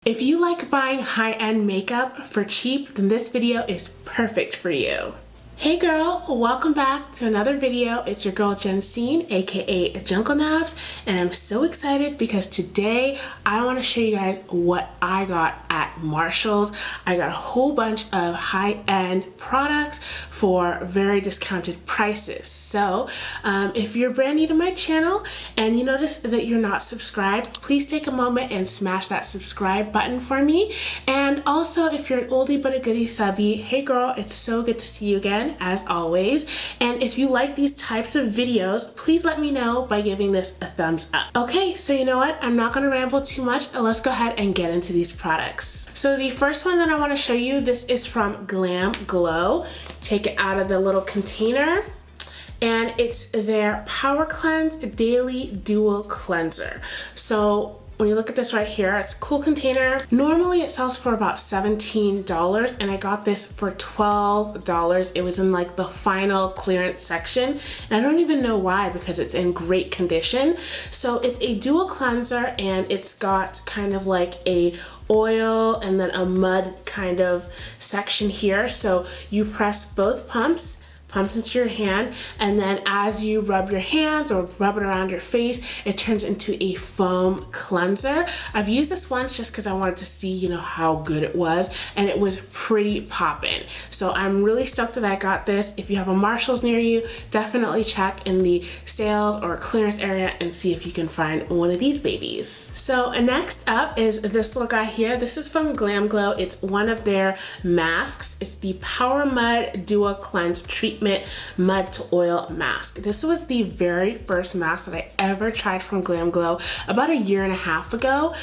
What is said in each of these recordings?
If you like buying high-end makeup for cheap, then this video is perfect for you. Hey girl, welcome back to another video. It's your girl Jensine, aka Jungle Knobs, and I'm so excited because today I want to show you guys what I got at Marshall's. I got a whole bunch of high-end products for very discounted prices. So if you're brand new to my channel and you notice that you're not subscribed, please take a moment and smash that subscribe button for me. And also, if you're an oldie but a goodie subby, hey girl, it's so good to see you again, as always. And if you like these types of videos, please let me know by giving this a thumbs up. Okay, so you know what? I'm not gonna ramble too much. Let's go ahead and get into these products. So the first one that I wanna show you, this is from Glam Glow. Take it out of the little container. And it's their Powercleanse Daily Dual Cleanser. So when you look at this right here, it's a cool container. Normally it sells for about $17 and I got this for $12. It was in like the final clearance section and I don't even know why because it's in great condition. So it's a dual cleanser and it's got kind of like a oil and then a mud kind of section here. So you press both pumps into your hand, and then as you rub your hands or rub it around your face, it turns into a foam cleanser. I've used this once just because I wanted to see, you know, how good it was, and it was pretty poppin'. So I'm really stoked that I got this. If you have a Marshall's near you, definitely check in the sales or clearance area and see if you can find one of these babies. So next up is this little guy here. This is from Glam Glow. It's one of their masks. It's the Power Mud Dual Cleanse Treatment Mud to Oil Mask. This was the very first mask that I ever tried from Glam Glow about a year and a half ago.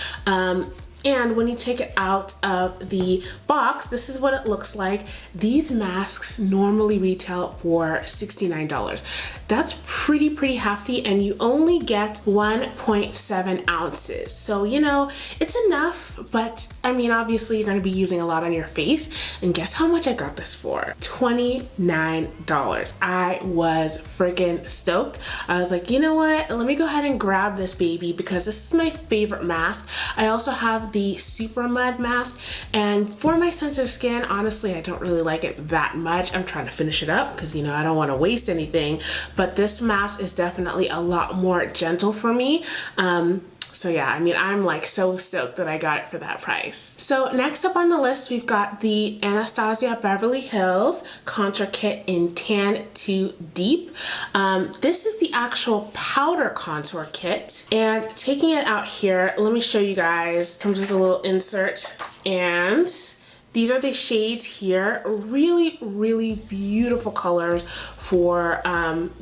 And when you take it out of the box, this is what it looks like. These masks normally retail for $69. That's pretty hefty, and you only get 1.7 ounces. So, you know, it's enough, but I mean, obviously you're gonna be using a lot on your face. And guess how much I got this for? $29. I was freaking stoked. I was like, you know what? Let me go ahead and grab this baby because this is my favorite mask. I also have the Super Mud mask, and for my sensitive skin, honestly, I don't really like it that much. I'm trying to finish it up because, you know, I don't want to waste anything, but this mask is definitely a lot more gentle for me. So yeah, I mean, I'm like so stoked that I got it for that price. So next up on the list, we've got the Anastasia Beverly Hills Contour Kit in Tan to Deep. This is the actual powder contour kit. And taking it out here, let me show you guys. Comes with a little insert, and these are the shades here. Really beautiful colors for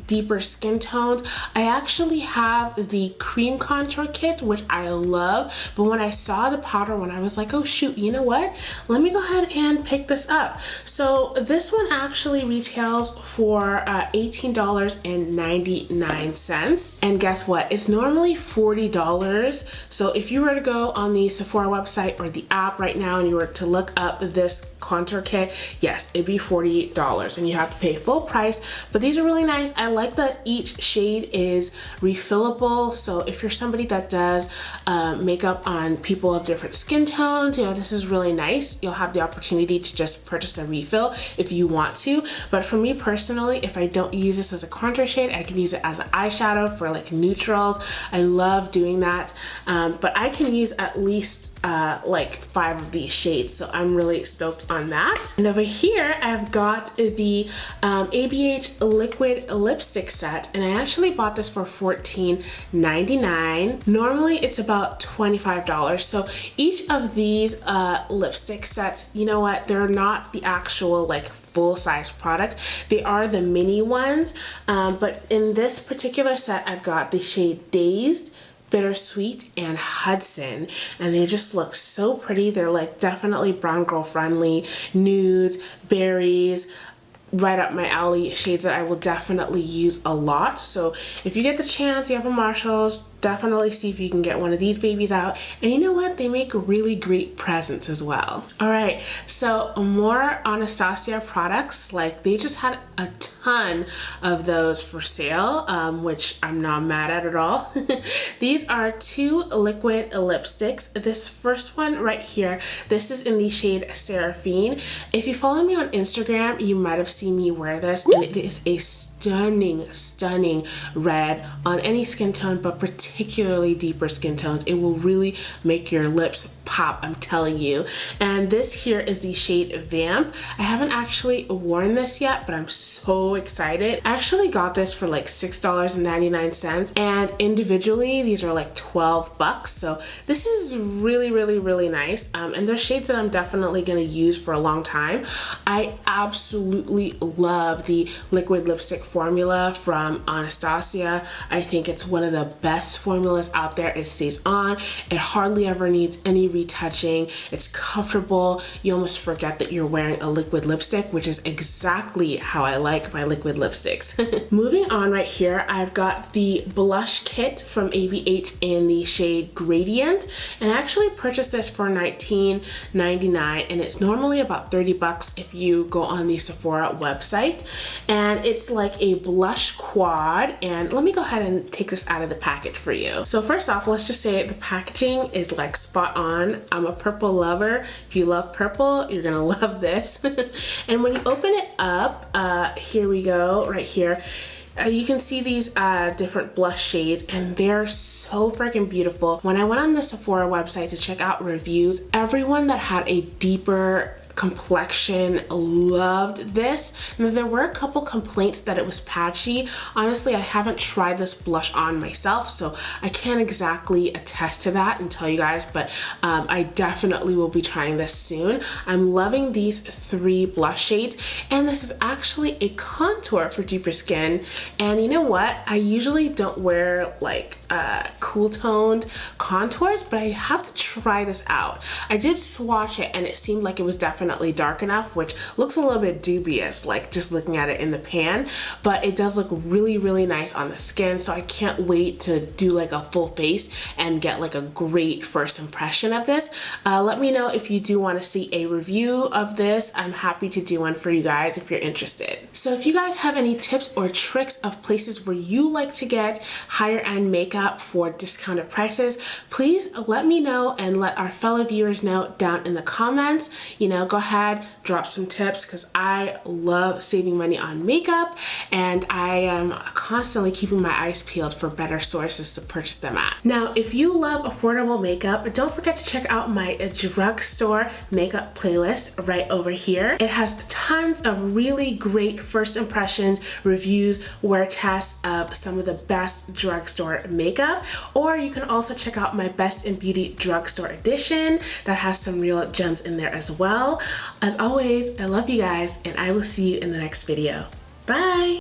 deeper skin tones. I actually have the cream contour kit, which I love, but when I saw the powder one, I was like, oh shoot, you know what? Let me go ahead and pick this up. So this one actually retails for $18.99. And guess what? It's normally $40. So if you were to go on the Sephora website or the app right now and you were to look up this contour kit, yes, it'd be $40 and you have to pay full price, but these are really nice. I like that each shade is refillable, so if you're somebody that does makeup on people of different skin tones, you know, this is really nice. You'll have the opportunity to just purchase a refill if you want to, but for me personally, if I don't use this as a contour shade, I can use it as an eyeshadow for like neutrals. I love doing that, but I can use at least like 5 of these shades, so I'm really stoked on that. And over here I've got the ABH liquid lipstick set, and I actually bought this for $14.99. Normally it's about $25. So each of these lipstick sets, you know what, they're not the actual like full-size product. They are the mini ones, but in this particular set I've got the shade Dazed, Bittersweet, and Hudson, and they just look so pretty. They're like definitely brown girl friendly, nudes, berries, right up my alley, shades that I will definitely use a lot. So if you get the chance, you have a Marshall's, definitely see if you can get one of these babies out. And you know what? They make really great presents as well. All right, so more Anastasia products. Like, they just had a ton of those for sale, which I'm not mad at all. These are 2 liquid lipsticks. This first one right here, this is in the shade Sarafine. If you follow me on Instagram, you might have seen me wear this, and it is a stunning red on any skin tone, but particularly deeper skin tones. It will really make your lips pop, I'm telling you. And this here is the shade Vamp. I haven't actually worn this yet, but I'm so excited. I actually got this for like $6.99, and individually these are like 12 bucks. So this is really nice. And they're shades that I'm definitely gonna use for a long time. I absolutely love the liquid lipstick formula from Anastasia. I think it's one of the best formulas out there. It stays on. It hardly ever needs any retouching. It's comfortable. You almost forget that you're wearing a liquid lipstick, which is exactly how I like my liquid lipsticks. Moving on, right here, I've got the blush kit from ABH in the shade Gradient, and I actually purchased this for $19.99, and it's normally about 30 bucks if you go on the Sephora website. And it's like a blush quad, and let me go ahead and take this out of the package for you. So first off, let's just say the packaging is like spot on. I'm a purple lover. If you love purple, you're gonna love this. And when you open it up, here we go, right here. You can see these different blush shades, and they're so freaking beautiful. When I went on the Sephora website to check out reviews, everyone that had a deeper complexion loved this. Now, there were a couple complaints that it was patchy. Honestly, I haven't tried this blush on myself, so I can't exactly attest to that and tell you guys, but I definitely will be trying this soon. I'm loving these 3 blush shades, and this is actually a contour for deeper skin. And you know what? I usually don't wear like cool toned contours, but I have to try this out. I did swatch it, and it seemed like it was definitely dark enough, which looks a little bit dubious, like just looking at it in the pan, but it does look really nice on the skin. So I can't wait to do like a full face and get like a great first impression of this. Let me know if you do want to see a review of this. I'm happy to do one for you guys if you're interested. So if you guys have any tips or tricks of places where you like to get higher end makeup for discounted prices, please let me know and let our fellow viewers know down in the comments. You know, go ahead, drop some tips, because I love saving money on makeup, and I am constantly keeping my eyes peeled for better sources to purchase them at. Now, if you love affordable makeup, don't forget to check out my drugstore makeup playlist right over here. It has tons of really great first impressions, reviews, wear tests of some of the best drugstore makeup, or you can also check out my Best in Beauty drugstore edition that has some real gems in there as well. As always, I love you guys, and I will see you in the next video. Bye!